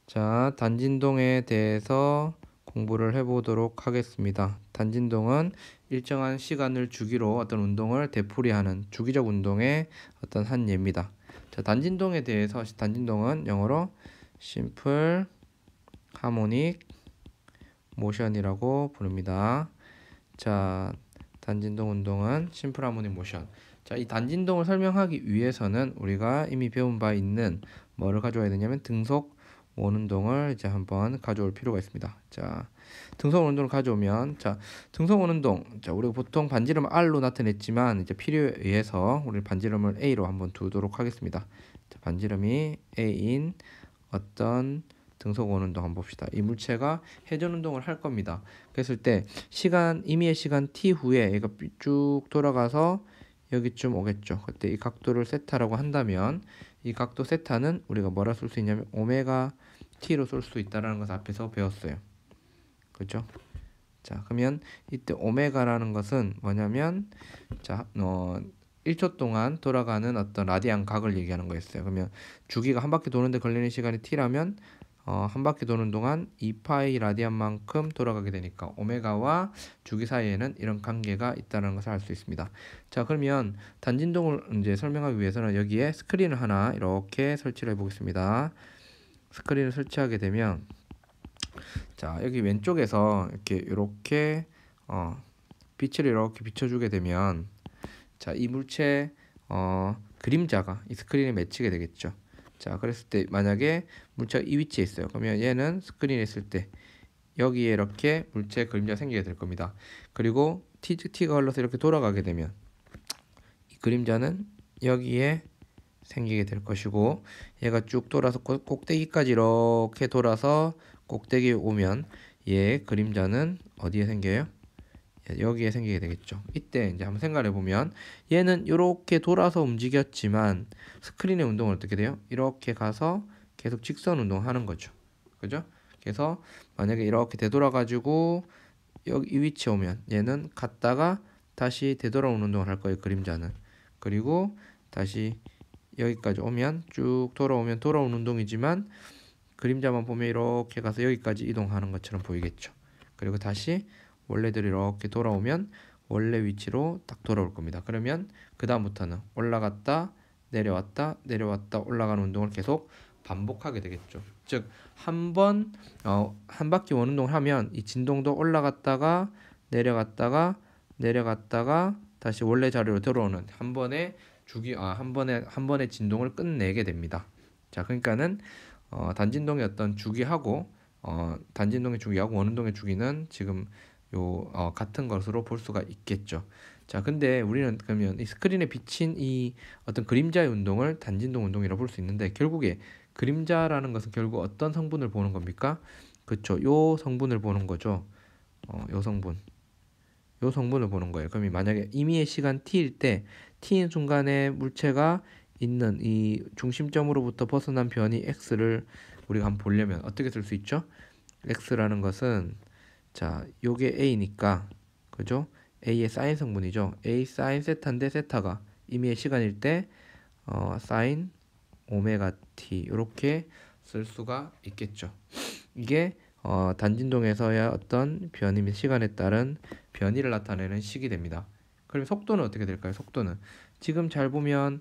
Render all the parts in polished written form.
자, 단진동에 대해서 공부를 해보도록 하겠습니다. 단진동은 일정한 시간을 주기로 어떤 운동을 되풀이하는 주기적 운동의 어떤 한 예입니다. 자, 단진동에 대해서 단진동은 영어로 Simple Harmonic Motion이라고 부릅니다. 자, 단진동 운동은 심플 하모닉 모션. 자, 이 단진동을 설명하기 위해서는 우리가 이미 배운 바 있는 뭐를 가져와야 되냐면 등속 원운동을 이제 한번 가져올 필요가 있습니다. 자, 등속 원운동을 가져오면, 자, 등속 원운동, 자, 우리가 보통 반지름 R로 나타냈지만 이제 필요에 의해서 우리 반지름을 A로 한번 두도록 하겠습니다. 자, 반지름이 A인 어떤 등속 원운동 한번 봅시다. 이 물체가 회전 운동을 할 겁니다. 그랬을 때 시간 임의의 시간 t 후에 얘가 쭉 돌아가서 여기쯤 오겠죠. 그때 이 각도를 세타라고 한다면 이 각도 세타는 우리가 뭐라 쓸 수 있냐면 오메가 t로 쓸 수 있다라는 것을 앞에서 배웠어요. 그렇죠? 자, 그러면 이때 오메가라는 것은 뭐냐면 자, 1초 동안 돌아가는 어떤 라디안 각을 얘기하는 거였어요. 그러면 주기가 한 바퀴 도는데 걸리는 시간이 t라면 한 바퀴 도는 동안 2파이 라디안만큼 돌아가게 되니까 오메가와 주기 사이에는 이런 관계가 있다는 것을 알 수 있습니다. 자, 그러면 단진동을 이제 설명하기 위해서는 여기에 스크린을 하나 이렇게 설치를 해보겠습니다. 스크린을 설치하게 되면 자, 여기 왼쪽에서 이렇게 빛을 이렇게 비춰주게 되면 자, 이 물체 그림자가 이 스크린에 맺히게 되겠죠. 자, 그랬을 때 만약에 물체가 이 위치에 있어요. 그러면 얘는 스크린에 있을 때 여기에 이렇게 물체 그림자가 생기게 될 겁니다. 그리고 t가 흘러서 이렇게 돌아가게 되면 이 그림자는 여기에 생기게 될 것이고 얘가 쭉 돌아서 꼭대기까지 이렇게 돌아서 꼭대기에 오면 얘 그림자는 어디에 생겨요? 여기에 생기게 되겠죠. 이때 이제 한번 생각해 보면 얘는 이렇게 돌아서 움직였지만 스크린의 운동은 어떻게 돼요? 이렇게 가서 계속 직선 운동하는 거죠. 그죠? 그래서 만약에 이렇게 되돌아 가지고 여기 이 위치에 오면 얘는 갔다가 다시 되돌아오는 운동을 할 거예요. 그림자는. 그리고 다시 여기까지 오면 쭉 돌아오면 돌아오는 운동이지만 그림자만 보면 이렇게 가서 여기까지 이동하는 것처럼 보이겠죠. 그리고 다시 원래대로 이렇게 돌아오면 원래 위치로 딱 돌아올 겁니다. 그러면 그 다음부터는 올라갔다 내려왔다 내려왔다 올라가는 운동을 계속 반복하게 되겠죠. 즉 한 바퀴 원 운동을 하면 이 진동도 올라갔다가 내려갔다가 내려갔다가 다시 원래 자리로 들어오는 한 번의 한 번의 진동을 끝내게 됩니다. 자, 그러니까는 단진동의 어떤 주기하고 단진동의 주기하고 원운동의 주기는 지금 같은 것으로 볼 수가 있겠죠. 자, 근데 우리는 그러면 이 스크린에 비친 이 어떤 그림자의 운동을 단진동 운동이라고 볼 수 있는데 결국에 그림자라는 것은 결국 어떤 성분을 보는 겁니까? 그렇죠. 요 성분을 보는 거죠. 요 성분. 요 성분을 보는 거예요. 그럼 만약에 임의의 시간 t일 때 t인 순간에 물체가 있는 이 중심점으로부터 벗어난 변이 x를 우리가 한번 보려면 어떻게 쓸 수 있죠? x라는 것은 자, 요게 a니까 그죠? a의 사인 성분이죠. a 사인 세타인데 세타가 임의의 시간일 때 사인 오메가 t 이렇게 쓸 수가 있겠죠. 이게 단진동에서의 어떤 변이 및 시간에 따른 변이를 나타내는 식이 됩니다. 그럼 속도는 어떻게 될까요? 속도는 지금 잘 보면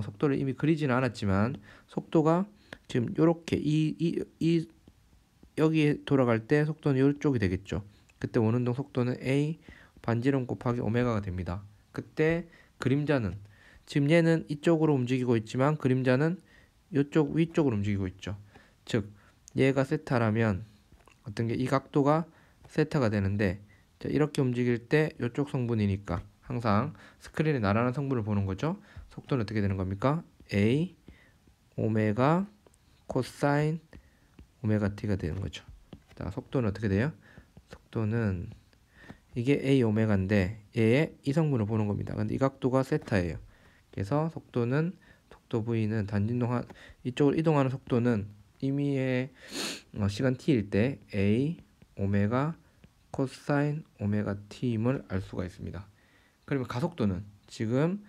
속도를 이미 그리지는 않았지만 속도가 지금 요렇게 여기에 돌아갈 때 속도는 이쪽이 되겠죠. 그때 원운동 속도는 a 반지름 곱하기 오메가가 됩니다. 그때 그림자는 지금 얘는 이쪽으로 움직이고 있지만 그림자는 이쪽 위쪽으로 움직이고 있죠. 즉 얘가 세타라면 어떤 게 이 각도가 세타가 되는데 자, 이렇게 움직일 때 이쪽 성분이니까 항상 스크린에 나란한 성분을 보는 거죠. 속도는 어떻게 되는 겁니까? a 오메가 코사인 오메가 t가 되는 거죠. 자, 속도는 어떻게 돼요? 속도는 이게 a 오메가인데 얘의 이 성분을 보는 겁니다. 근데 이 각도가 세타예요. 그래서 속도 v는 단진동 이쪽으로 이동하는 속도는 임의의 시간 t일 때 a 오메가 코사인 오메가 t임을 알 수가 있습니다. 그러면 가속도는 지금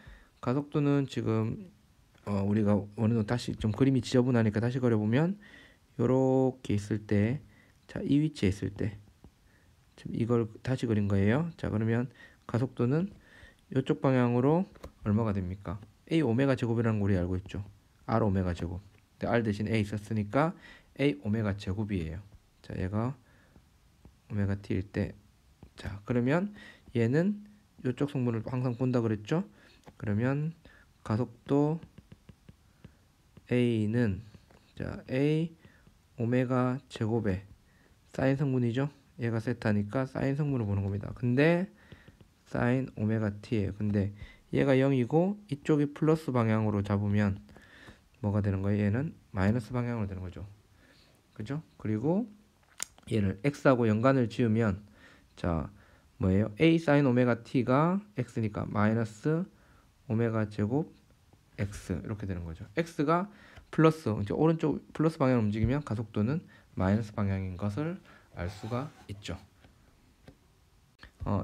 우리가 어느 정도 다시 좀 그림이 지저분하니까 다시 그려보면 요렇게 있을 때, 자, 이 위치에 있을 때, 지금 이걸 다시 그린 거예요. 자, 그러면 가속도는 이쪽 방향으로 얼마가 됩니까? A 오메가 제곱이라는 거 우리 알고 있죠. R 오메가 제곱. 근데 R 대신 A 있었으니까 A 오메가 제곱이에요. 자, 얘가 오메가 t일 때, 자, 그러면 얘는 이쪽 성분을 항상 본다 그랬죠? 그러면 가속도 A는, 자, A 오메가 제곱의 사인 성분이죠. 얘가 세타니까 사인 성분을 보는 겁니다. 근데 사인 오메가 t예요. 근데 얘가 0이고 이쪽이 플러스 방향으로 잡으면 뭐가 되는 거예요? 얘는 마이너스 방향으로 되는 거죠. 그죠? 그리고 얘를 x하고 연관을 지으면, 자, 뭐예요? a 사인 오메가 t가 x니까 마이너스 오메가 제곱 x 이렇게 되는 거죠. x가 플러스, 이제 오른쪽 플러스 방향으로 움직이면 가속도는 마이너스 방향인 것을 알 수가 있죠.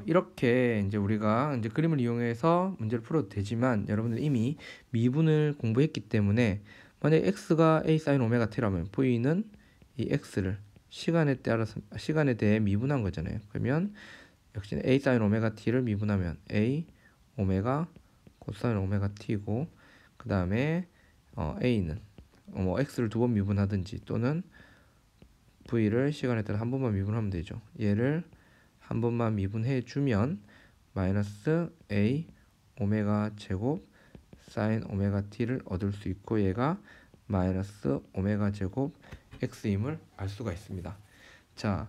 이렇게 이제 우리가 이제 그림을 이용해서 문제를 풀어도 되지만, 여러분들 이미 미분을 공부했기 때문에 만약 x가 a sin 오메가 t라면 v는 이 x를 시간에 따라서 시간에 대해 미분한 거잖아요. 그러면 역시 a sin 오메가 t를 미분하면 a 오메가 코사인 오메가 t고, 그 다음에 a는 뭐 x를 두 번 미분하든지 또는 v를 시간에 따라 한 번만 미분하면 되죠. 얘를 한 번만 미분해 주면 마이너스 a 오메가 제곱 사인 오메가 t를 얻을 수 있고, 얘가 마이너스 오메가 제곱 x임을 알 수가 있습니다. 자,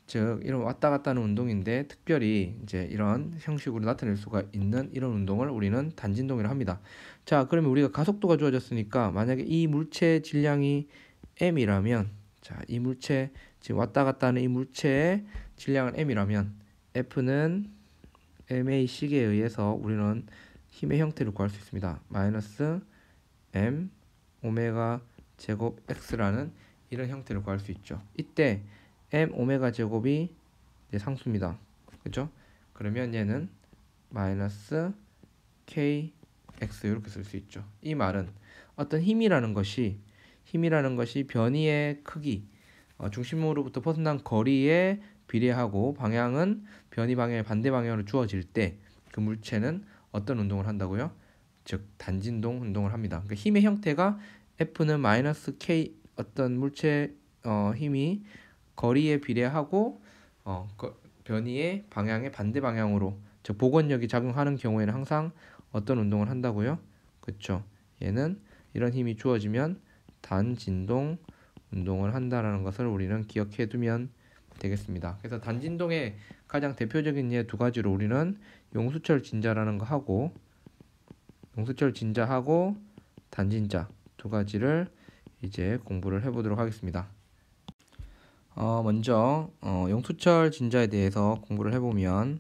즉 이런 왔다 갔다 하는 운동인데 특별히 이제 이런 형식으로 나타낼 수가 있는 이런 운동을 우리는 단진동이라 합니다. 자, 그러면 우리가 가속도가 주어졌으니까 만약에 이 물체 질량이 m이라면, 자, 이 물체 지금 왔다 갔다 하는 이 물체의 질량은 m이라면 F는 ma 식에 의해서 우리는 힘의 형태를 구할 수 있습니다. 마이너스 m 오메가 제곱 x라는 이런 형태를 구할 수 있죠. 이때 m 오메가 제곱이 이제 상수입니다. 그죠? 그러면 얘는 마이너스 kx 이렇게 쓸 수 있죠. 이 말은 어떤 힘이라는 것이 변이의 크기, 중심으로부터 벗어난 거리에 비례하고 방향은 변이 방향의 반대 방향으로 주어질 때 그 물체는 어떤 운동을 한다고요? 즉 단진동 운동을 합니다. 그러니까 힘의 형태가 F는 마이너스 K, 어떤 물체 힘이 거리에 비례하고 변이의 방향의 반대 방향으로, 즉 복원력이 작용하는 경우에는 항상 어떤 운동을 한다고요? 그렇죠. 얘는 이런 힘이 주어지면 단진동 운동을 한다라는 것을 우리는 기억해 두면 되겠습니다. 그래서 단진동의 가장 대표적인 예 두 가지로 우리는 용수철 진자라는 거 하고, 용수철 진자하고 단진자 두 가지를 이제 공부를 해보도록 하겠습니다. 먼저 용수철 진자에 대해서 공부를 해보면,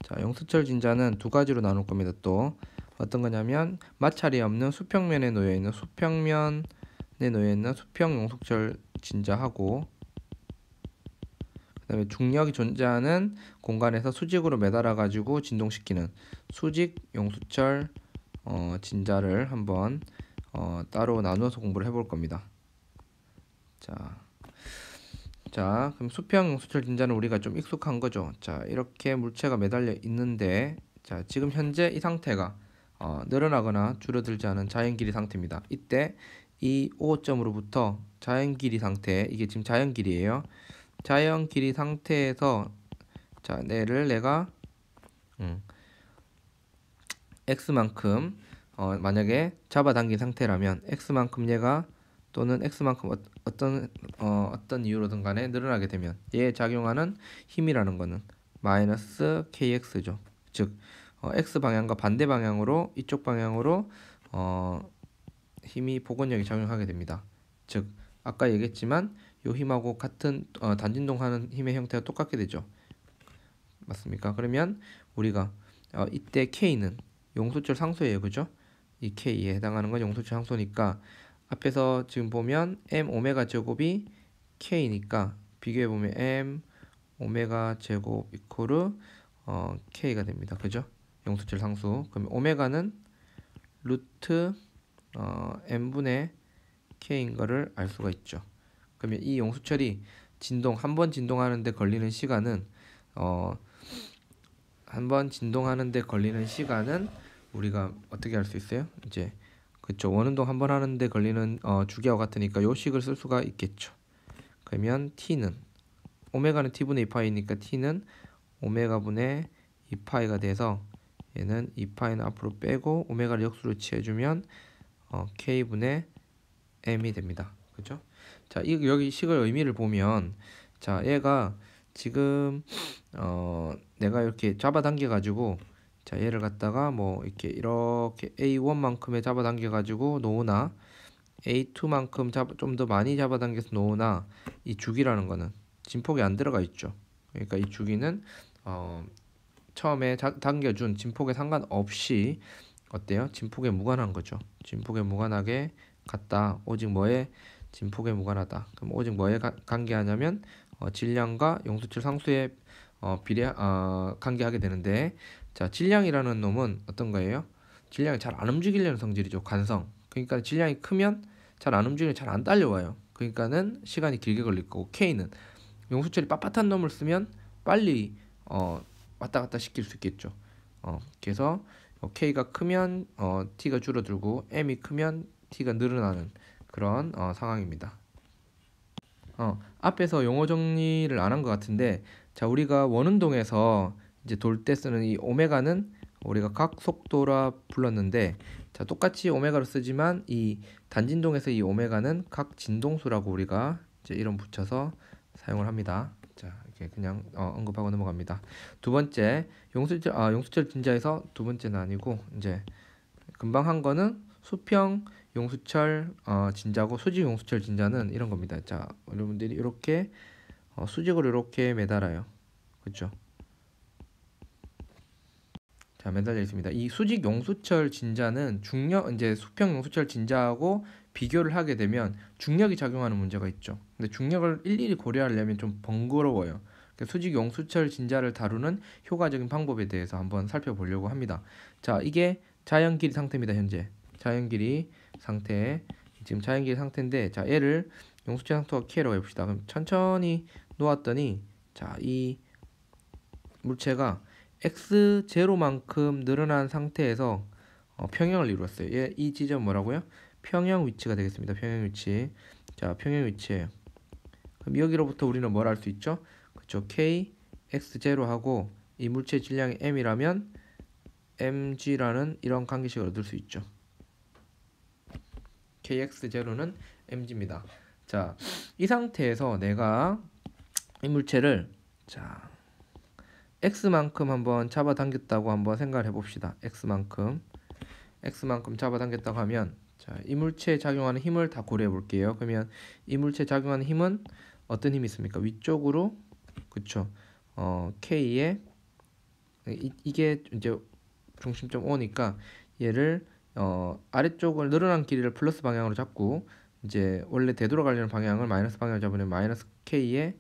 자, 용수철 진자는 두 가지로 나눌 겁니다. 또 어떤 거냐면 마찰이 없는 수평면에 놓여 있는 수평 용수철 진자하고, 그 다음에 중력이 존재하는 공간에서 수직으로 매달아 가지고 진동시키는 수직 용수철 진자를 한번 따로 나누어서 공부를 해볼 겁니다. 자, 그럼 수평 용수철 진자는 우리가 좀 익숙한 거죠. 자, 이렇게 물체가 매달려 있는데, 자, 지금 현재 이 상태가 늘어나거나 줄어들지 않은 자연 길이 상태입니다. 이때 이 O점으로부터 자연 길이 상태, 이게 지금 자연 길이에요. 자연 길이 상태에서, 자, 내가 x만큼 만약에 잡아당긴 상태라면 x만큼 얘가, 또는 x만큼 어떤 이유로든 간에 늘어나게 되면 얘에 작용하는 힘이라는 거는 마이너스 kx죠. 즉 x 방향과 반대 방향으로, 이쪽 방향으로 힘이 복원력이 작용하게 됩니다. 즉 아까 얘기했지만 요 힘하고 같은 단진동하는 힘의 형태가 똑같게 되죠. 맞습니까? 그러면 우리가 이때 K는 용수철 상수예요. 그죠? 이 K에 해당하는 건 용수철 상수니까 앞에서 지금 보면 M 오메가 제곱이 K니까 비교해보면 M 오메가 제곱 이코르 K가 됩니다. 그죠? 용수철 상수. 그러면 오메가는 루트 M분의 K인 거를 알 수가 있죠. 그러면 이 용수철이 한 번 진동하는데 걸리는 시간은 한 번 진동하는데 걸리는 시간은 우리가 어떻게 할 수 있어요? 이제 그쵸, 원운동 한 번 하는데 걸리는 주기하고 같으니까 요 식을 쓸 수가 있겠죠. 그러면 t는 오메가는 t분의 2파이니까 t는 오메가 분의 2파이가 돼서 얘는 2파이는 앞으로 빼고 오메가를 역수로 취해주면 k분의 m이 됩니다. 그죠? 자, 여기 식의 의미를 보면, 자, 얘가 지금 내가 이렇게 잡아당겨 가지고, 자, 얘를 갖다가 뭐 이렇게 A1만큼에 잡아당겨 가지고 놓으나 A2만큼 좀 더 많이 잡아당겨서 놓으나 이 주기라는 거는 진폭이 안 들어가 있죠. 그러니까 이 주기는 처음에 당겨준 진폭에 상관없이 어때요? 진폭에 무관한 거죠. 진폭에 무관하게 같다. 오직 뭐에 진폭에 무관하다. 그럼 오직 뭐에 관계하냐면 질량과 용수철 상수에 관계하게 되는데, 자, 질량이라는 놈은 어떤 거예요? 질량이 잘 안 움직이려는 성질이죠. 관성. 그러니까 질량이 크면 잘 안 움직이면 잘 안 딸려와요. 그러니까는 시간이 길게 걸릴 거고, K는 용수철이 빳빳한 놈을 쓰면 빨리 왔다 갔다 시킬 수 있겠죠. 그래서 K가 크면 T가 줄어들고 M이 크면 T가 늘어나는 그런 상황입니다. 앞에서 용어 정리를 안 한 것 같은데, 자, 우리가 원운동에서 이제 돌 때 쓰는 이 오메가는 우리가 각 속도라 불렀는데, 자, 똑같이 오메가로 쓰지만 이 단진동에서 이 오메가는 각 진동수라고 우리가 이제 이름 붙여서 사용을 합니다. 자, 이렇게 그냥 언급하고 넘어갑니다. 두 번째, 용수철 진자에서 두 번째는 아니고 이제 금방 한 거는 수평 용수철 진자고, 수직 용수철 진자는 이런 겁니다. 자, 여러분들이 이렇게 수직으로 이렇게 매달아요. 그렇죠? 자, 매달려 있습니다. 이 수직 용수철 진자는 이제 수평 용수철 진자하고 비교를 하게 되면 중력이 작용하는 문제가 있죠. 근데 중력을 일일이 고려하려면 좀 번거로워요. 수직 용수철 진자를 다루는 효과적인 방법에 대해서 한번 살펴보려고 합니다. 자, 이게 자연길이 상태입니다. 현재 자연길이 상태, 지금 자연길이 상태인데, 자, 얘를 용수철 상태와 K라고 해봅시다. 그럼 천천히 놓았더니, 자, 이 물체가 x0만큼 늘어난 상태에서 평형을 이루었어요. 이 지점 뭐라고요? 평형 위치가 되겠습니다. 평형 위치. 자, 평형 위치예요. 그럼 여기로부터 우리는 뭘 알 수 있죠? 그렇죠. k x0하고 이 물체 질량이 m이라면 mg라는 이런 관계식을 얻을 수 있죠. kx0는 mg입니다. 자, 이 상태에서 내가 이 물체를, 자, x만큼 한번 잡아당겼다고 한번 생각을 해봅시다. x만큼 잡아당겼다고 하면, 자, 이 물체에 작용하는 힘을 다 고려해 볼게요. 그러면 이 물체에 작용하는 힘은 어떤 힘이 있습니까? 위쪽으로, 그쵸? K에 이게 이제 중심점 O니까 얘를 아래쪽을 늘어난 길이를 플러스 방향으로 잡고, 이제 원래 되돌아가려는 방향을 마이너스 방향으로 잡으면 마이너스 K에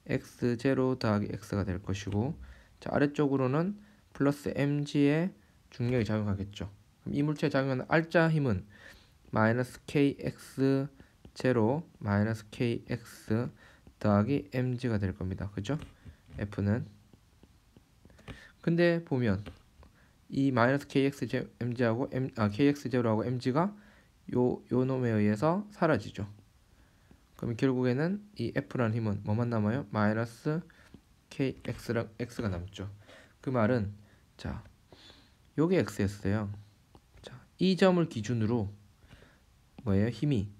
x0 더하기 x가 될 것이고, 자, 아래쪽으로는 플러스 mg의 중력이 작용하겠죠. 그럼 이 물체에 작용하는 알자 힘은 마이너스 kx0 마이너스 kx 더하기 mg가 될 겁니다. 그죠? F는. 근데 보면 이 마이너스 kxmg하고 kx0하고 mg가 요 놈에 의해서 사라지죠. 그럼 결국에는 이 F라는 힘은 뭐만 남아요? 마이너스 kx랑 x가 남죠. 그 말은, 자, 요게 x였어요. 자, 이 점을 기준으로 뭐예요? 힘이,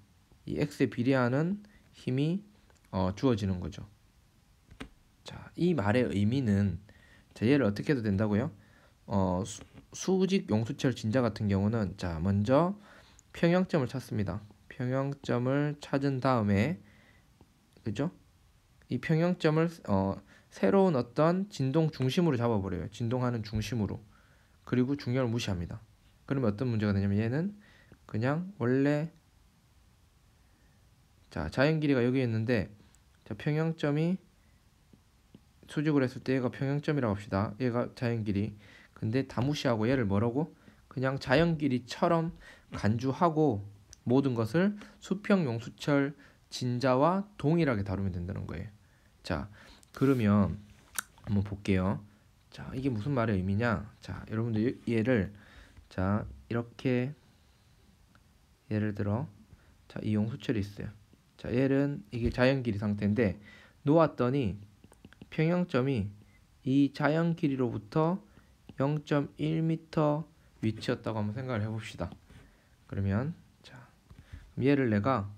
이 x에 비례하는 힘이 주어지는 거죠. 자, 이 말의 의미는, 자, 얘를 어떻게 해도 된다고요? 수직 용수철 진자 같은 경우는, 자, 먼저 평형점을 찾습니다. 평형점을 찾은 다음에, 그죠? 이 평형점을 새로운 어떤 진동 중심으로 잡아버려요. 진동하는 중심으로. 그리고 중력을 무시합니다. 그러면 어떤 문제가 되냐면, 얘는 그냥 원래, 자, 자연 길이가 여기 있는데, 자, 평형점이 수직으로 했을 때 얘가 평형점이라고 합시다. 얘가 자연 길이. 근데 다 무시하고 얘를 뭐라고? 그냥 자연 길이처럼 간주하고, 모든 것을 수평 용수철 진자와 동일하게 다루면 된다는 거예요. 자, 그러면 한번 볼게요. 자, 이게 무슨 말의 의미냐? 자, 여러분들 얘를 자, 이렇게 예를 들어 자, 이 용수철이 있어요. 자, 얘는 이게 자연 길이 상태인데 놓았더니 평형점이 이 자연 길이로부터 0.1m 위치였다고 한번 생각을 해봅시다. 그러면 자, 얘를 내가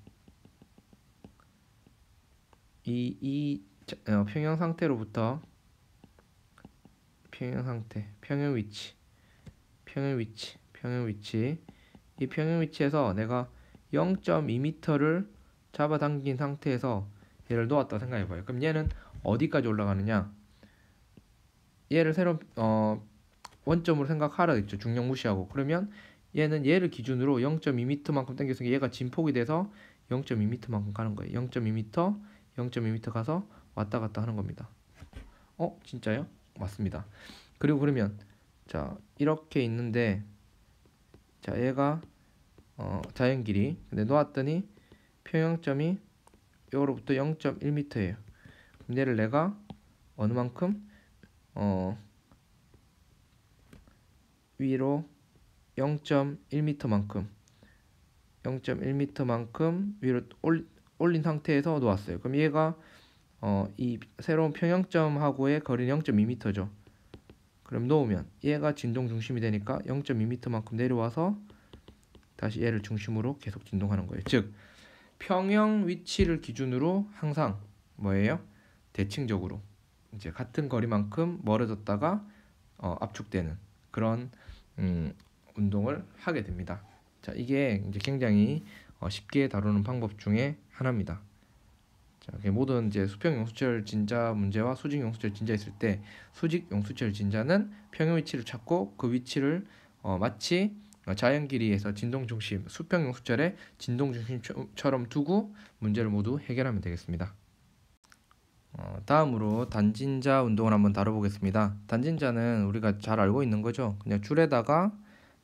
이 평형 상태로부터 평형 상태, 평형 위치, 이 평형 위치에서 내가 0.2m를 잡아당긴 상태에서 얘를 놓았다 생각해봐요. 그럼 얘는 어디까지 올라가느냐? 얘를 새로운 원점으로 생각하라 했죠. 중력 무시하고. 그러면 얘는 얘를 기준으로 0.2m만큼 당겼으니까 얘가 진폭이 돼서 0.2m만큼 가는 거예요. 0.2m 가서 왔다 갔다 하는 겁니다. 진짜요? 맞습니다. 그리고 그러면 자, 이렇게 있는데 자, 얘가 자연 길이 근데 놓았더니 평형점이 요로부터 0.1m예요. 그럼 얘를 내가 어느 만큼 위로 0.1m만큼 위로 올린 상태에서 놓았어요. 그럼 얘가 이 새로운 평형점하고의 거리는 0.2m죠. 그럼 놓으면 얘가 진동 중심이 되니까 0.2m만큼 내려와서 다시 얘를 중심으로 계속 진동하는 거예요. 즉 평형 위치를 기준으로 항상 뭐예요? 대칭적으로 이제 같은 거리만큼 멀어졌다가 압축되는 그런 운동을 하게 됩니다. 자, 이게 이제 굉장히 쉽게 다루는 방법 중에 하나입니다. 자, 모든 이제 수평 용수철 진자 문제와 수직 용수철 진자 있을 때 수직 용수철 진자는 평형 위치를 찾고 그 위치를 마치 자연 길이에서 진동 중심, 수평 용수철의 진동 중심처럼 두고 문제를 모두 해결하면 되겠습니다. 다음으로 단진자 운동을 한번 다뤄보겠습니다. 단진자는 우리가 잘 알고 있는 거죠. 그냥 줄에다가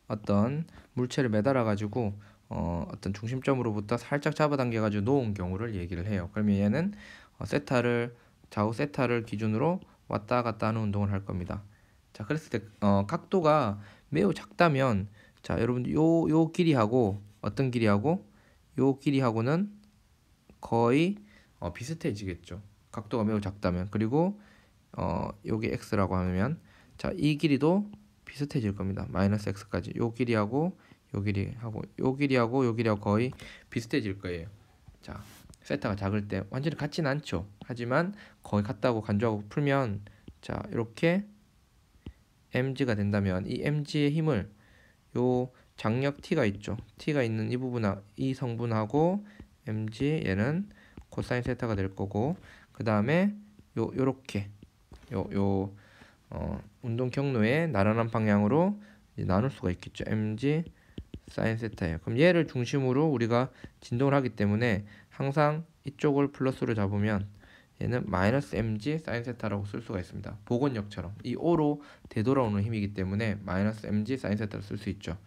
어떤 물체를 매달아 가지고 어떤 중심점으로부터 살짝 잡아당겨 가지고 놓은 경우를 얘기를 해요. 그러면 얘는 좌우 세타를 기준으로 왔다 갔다 하는 운동을 할 겁니다. 자, 그랬을 때 각도가 매우 작다면 자, 여러분 요 길이하고 어떤 길이하고 요 길이하고는 거의 비슷해지겠죠. 각도가 매우 작다면. 그리고 요게 x라고 하면 자, 이 길이도 비슷해질 겁니다. 마이너스 x까지. 요 길이하고 요 길이하고 거의 비슷해질 거예요. 자, 세타가 작을 때 완전히 같진 않죠. 하지만 거의 같다고 간주하고 풀면 자, 이렇게 mg가 된다면 이 mg의 힘을 요 장력 t가 있죠. t가 있는 이 성분하고 mg 얘는 코사인 세타가 될 거고 그 다음에 요렇게 운동 경로의 나란한 방향으로 나눌 수가 있겠죠. mg 사인 세타예요. 그럼 얘를 중심으로 우리가 진동을 하기 때문에 항상 이쪽을 플러스로 잡으면 얘는 마이너스 mg 사인 세타라고 쓸 수가 있습니다. 복원력처럼 이 O로 되돌아오는 힘이기 때문에 마이너스 mg 사인 세타를 쓸 수 있죠.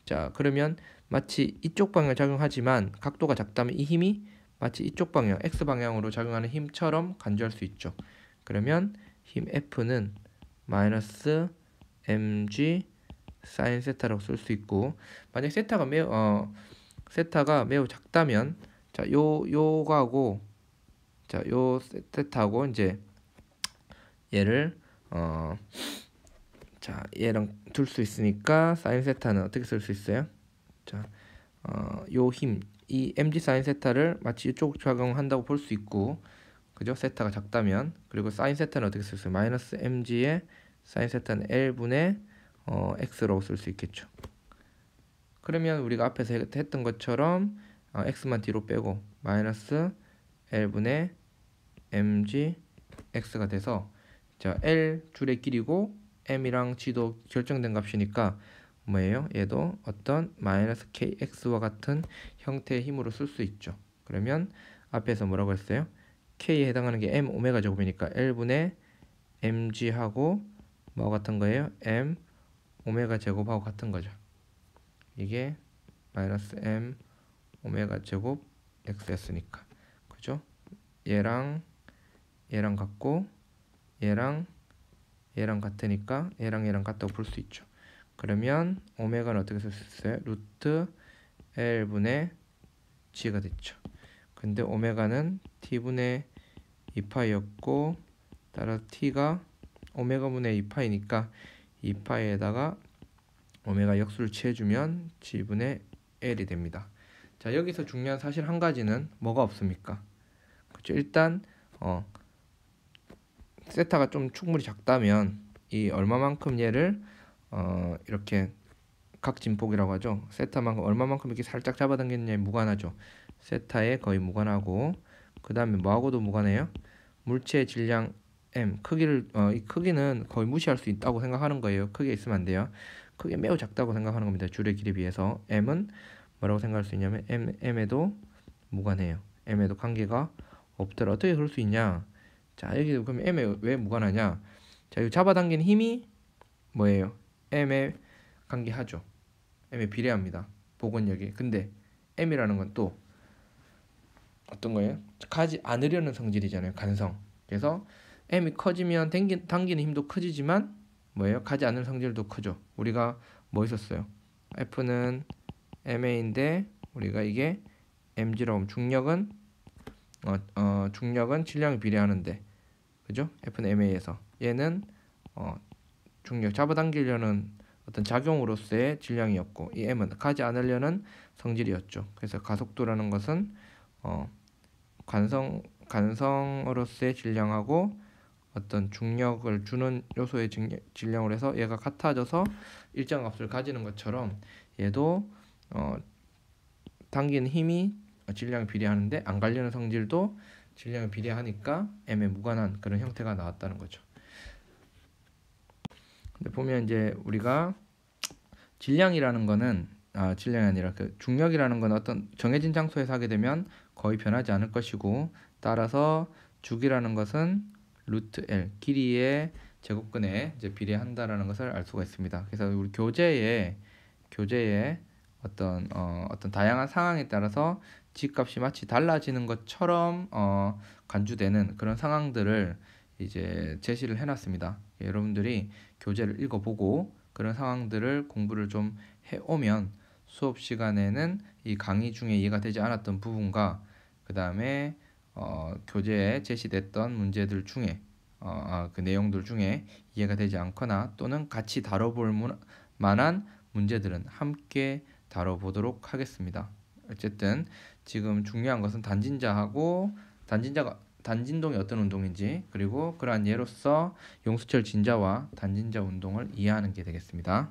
자, 그러면 마치 이쪽 방향 작용하지만 각도가 작다면 이 힘이 마치 이쪽 방향 x 방향으로 작용하는 힘처럼 간주할 수 있죠. 그러면 힘 F는 마이너스 mg 사인 세타라고 쓸 수 있고 만약 세타가 매우 작다면 자, 요거하고 자, 요 세타하고 이제 얘를 자, 얘랑 둘 수 있으니까 사인 세타는 어떻게 쓸 수 있어요? 자, 요 힘, 이 mg 사인 세타를 마치 이쪽 작용한다고 볼 수 있고, 그죠? 세타가 작다면. 그리고 사인 세타는 어떻게 쓸 수 있어요? 마이너스 mg의 사인 세타는 l분의 x라고 쓸 수 있겠죠. 그러면 우리가 앞에서 했던 것처럼 x만 뒤로 빼고 마이너스 l분의 mg x가 돼서 자, l 줄의 길이고 m이랑 g도 결정된 값이니까 뭐예요? 얘도 어떤 마이너스 kx와 같은 형태의 힘으로 쓸 수 있죠. 그러면 앞에서 뭐라고 했어요? k에 해당하는 게 m 오메가 제곱이니까 l분의 mg하고 뭐 같은 거예요? m 오메가 제곱하고 같은 거죠. 이게 마이너스 m 오메가 제곱 x였으니까. 그죠? 얘랑 얘랑 같고 얘랑 얘랑 같으니까 얘랑 얘랑 같다고 볼 수 있죠. 그러면 오메가는 어떻게 쓸 수 있어요? 루트 L분의 G가 됐죠. 근데 오메가는 T분의 2파이였고 따라서 T가 오메가분의 2파이니까 2파이에다가 오메가 역수를 취해주면 G분의 L이 됩니다. 자, 여기서 중요한 사실 한 가지는 뭐가 없습니까? 그렇죠? 일단 세타가 좀 충분히 작다면 이 얼마만큼 얘를 이렇게 각진폭이라고 하죠. 세타만큼 얼마만큼 이렇게 살짝 잡아당기느냐에 무관하죠. 세타에 거의 무관하고 그 다음에 뭐하고도 무관해요? 물체의 질량 m 크기를 이 크기는 거의 무시할 수 있다고 생각하는 거예요. 크게 있으면 안 돼요. 크게 매우 작다고 생각하는 겁니다. 줄의 길이에 비해서 m은 뭐라고 생각할 수 있냐면 m에도 무관해요. m에도 관계가 없더라. 어떻게 그럴 수 있냐? 자, 여기 그럼 m에 왜 무관하냐? 자, 이 잡아당기는 힘이 뭐예요? m에 관계하죠. m에 비례합니다. 복원력이. 근데 m이라는 건 또 어떤 거예요? 가지 않으려는 성질이잖아요. 간성. 그래서 m이 커지면 당기는 힘도 커지지만 뭐예요? 가지 않는 성질도 크죠. 우리가 뭐 있었어요? F는 ma인데 우리가 이게 mg라고 하면 중력은 질량에 비례하는데 그죠? F는 ma에서 얘는 중력 잡아당기려는 어떤 작용으로서의 질량이었고 이 m은 가지 않으려는 성질이었죠. 그래서 가속도라는 것은 간성으로서의 질량하고 어떤 중력을 주는 요소의 질량으로 해서 얘가 같아져서 일정 값을 가지는 것처럼 얘도 당기는 힘이 질량에 비례하는데 안 가려는 성질도 질량에 비례하니까 m에 무관한 그런 형태가 나왔다는 거죠. 근데 보면 이제 우리가 질량이라는 거는 질량이 아니라 그 중력이라는 건 어떤 정해진 장소에서 하게 되면 거의 변하지 않을 것이고 따라서 주기라는 것은 루트 L 길이의 제곱근에 이제 비례한다라는 것을 알 수가 있습니다. 그래서 우리 교재에 어떤 다양한 상황에 따라서 G값이 마치 달라지는 것처럼 간주되는 그런 상황들을 이제 제시를 해놨습니다. 여러분들이 교재를 읽어보고 그런 상황들을 공부를 좀 해오면 수업 시간에는 이 강의 중에 이해가 되지 않았던 부분과 그 다음에 교재에 제시됐던 문제들 중에 그 내용들 중에 이해가 되지 않거나 또는 같이 다뤄볼 만한 문제들은 함께 다뤄보도록 하겠습니다. 어쨌든 지금 중요한 것은 단진동이 어떤 운동인지 그리고 그러한 예로서 용수철 진자와 단진자 운동을 이해하는 게 되겠습니다.